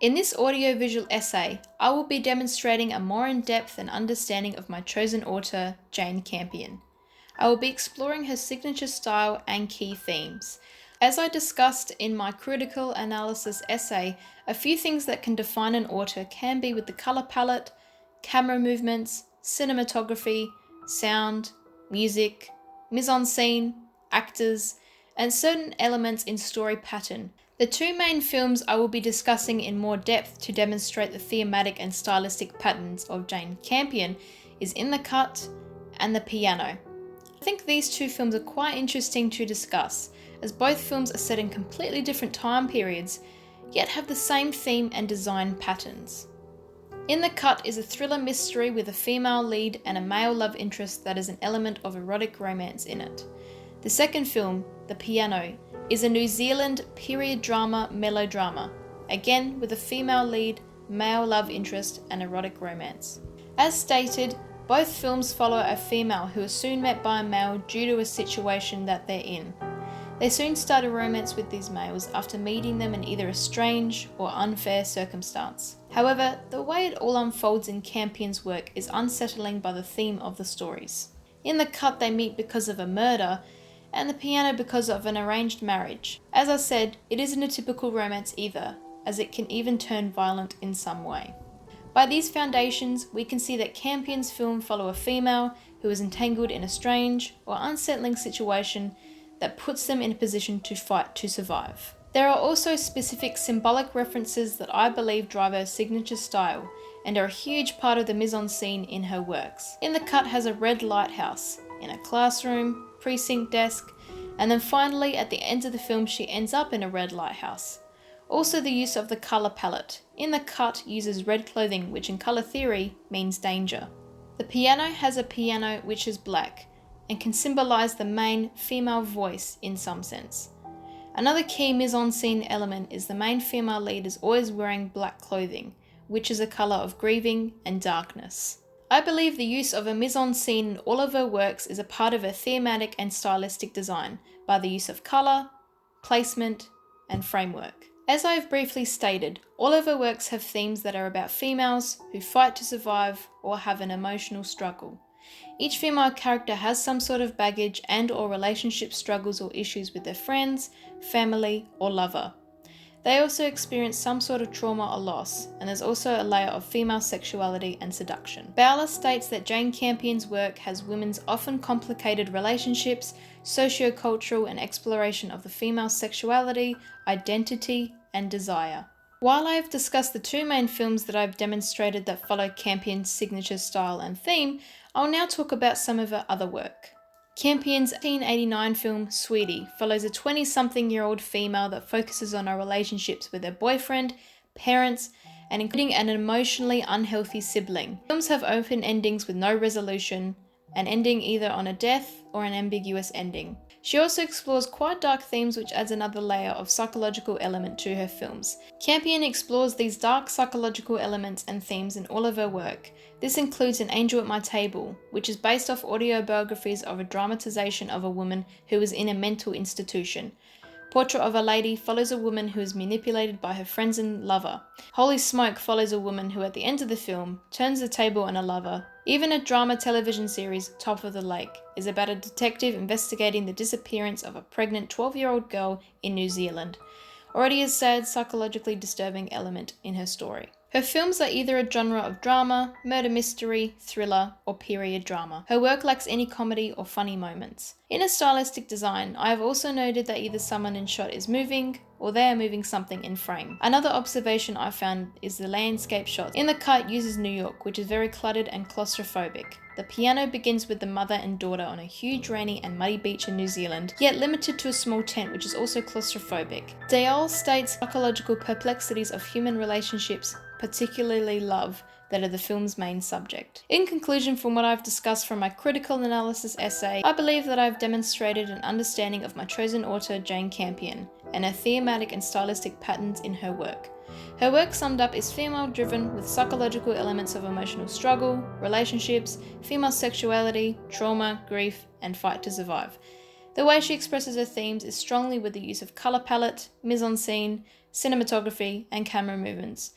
In this audiovisual essay, I will be demonstrating a more in-depth and understanding of my chosen author, Jane Campion. I will be exploring her signature style and key themes. As I discussed in my critical analysis essay, a few things that can define an author can be with the colour palette, camera movements, cinematography, sound, music, mise-en-scene, actors, and certain elements in story pattern. The two main films I will be discussing in more depth to demonstrate the thematic and stylistic patterns of Jane Campion is In the Cut and The Piano. I think these two films are quite interesting to discuss, as both films are set in completely different time periods, yet have the same theme and design patterns. In the Cut is a thriller mystery with a female lead and a male love interest that has an element of erotic romance in it. The second film, The Piano, is a New Zealand period drama melodrama, again with a female lead, male love interest and erotic romance. As stated, both films follow a female who is soon met by a male due to a situation that they're in. They soon start a romance with these males after meeting them in either a strange or unfair circumstance. However, the way it all unfolds in Campion's work is unsettling by the theme of the stories. In The Cut they meet because of a murder, and The Piano because of an arranged marriage. As I said, it isn't a typical romance either, as it can even turn violent in some way. By these foundations, we can see that Campion's films follow a female who is entangled in a strange or unsettling situation that puts them in a position to fight to survive. There are also specific symbolic references that I believe drive her signature style and are a huge part of the mise-en-scene in her works. In The Cut has a red lighthouse, in a classroom, precinct desk, and then finally at the end of the film she ends up in a red lighthouse. Also the use of the colour palette. In The Cut uses red clothing, which in colour theory means danger. The Piano has a piano which is black and can symbolise the main female voice in some sense. Another key mise-en-scene element is the main female lead is always wearing black clothing, which is a colour of grieving and darkness. I believe the use of a mise-en-scene in all of her works is a part of her thematic and stylistic design by the use of colour, placement, and framework. As I have briefly stated, all of her works have themes that are about females who fight to survive or have an emotional struggle. Each female character has some sort of baggage and/or relationship struggles or issues with their friends, family, or lover. They also experience some sort of trauma or loss, and there's also a layer of female sexuality and seduction. Bowler states that Jane Campion's work has women's often complicated relationships, socio-cultural and exploration of the female sexuality, identity, and desire. While I have discussed the two main films that I've demonstrated that follow Campion's signature style and theme, I'll now talk about some of her other work. Campion's 1989 film Sweetie follows a 20-something-year-old female that focuses on her relationships with her boyfriend, parents, and including an emotionally unhealthy sibling. Films have open endings with no resolution, an ending either on a death or an ambiguous ending. She also explores quite dark themes, which adds another layer of psychological element to her films. Campion explores these dark psychological elements and themes in all of her work. This includes An Angel at My Table, which is based off autobiographies of a dramatization of a woman who is in a mental institution. Portrait of a Lady follows a woman who is manipulated by her friends and lover. Holy Smoke follows a woman who at the end of the film turns the table on a lover. Even a drama television series, Top of the Lake, is about a detective investigating the disappearance of a pregnant 12-year-old girl in New Zealand. Already a sad, psychologically disturbing element in her story. Her films are either a genre of drama, murder mystery, thriller, or period drama. Her work lacks any comedy or funny moments. In a stylistic design, I have also noted that either someone in shot is moving, or they are moving something in frame. Another observation I found is the landscape shots. In The Cut uses New York, which is very cluttered and claustrophobic. The Piano begins with the mother and daughter on a huge rainy and muddy beach in New Zealand, yet limited to a small tent which is also claustrophobic. Dayal states psychological perplexities of human relationships, particularly love, that are the film's main subject. In conclusion, from what I've discussed from my critical analysis essay, I believe that I've demonstrated an understanding of my chosen author Jane Campion, and her thematic and stylistic patterns in her work. Her work summed up is female-driven with psychological elements of emotional struggle, relationships, female sexuality, trauma, grief, and fight to survive. The way she expresses her themes is strongly with the use of colour palette, mise-en-scene, cinematography, and camera movements.